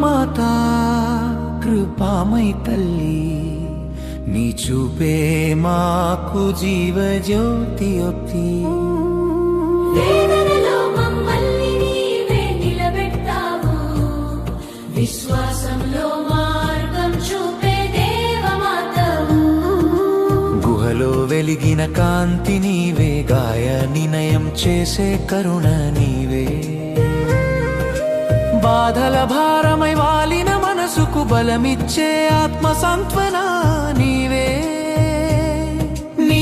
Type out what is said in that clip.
మాతా కృపామై తల్లి నీ చూపే మాకు జీవజ్యోతి ఒత్తి వేదనలో మమ్మల్ని నీవే నిలబెట్టావు విశ్వాసంలో మార్గం చూపే దేవమాతవు గుహలో వెలిగిన కాంతి నీవే గాయ నినయం చేసే కరుణ నీవే బాధల భారమై వాలిన మనసుకు బలమిచ్చే ఆత్మ సాంత్వన నీవే నీ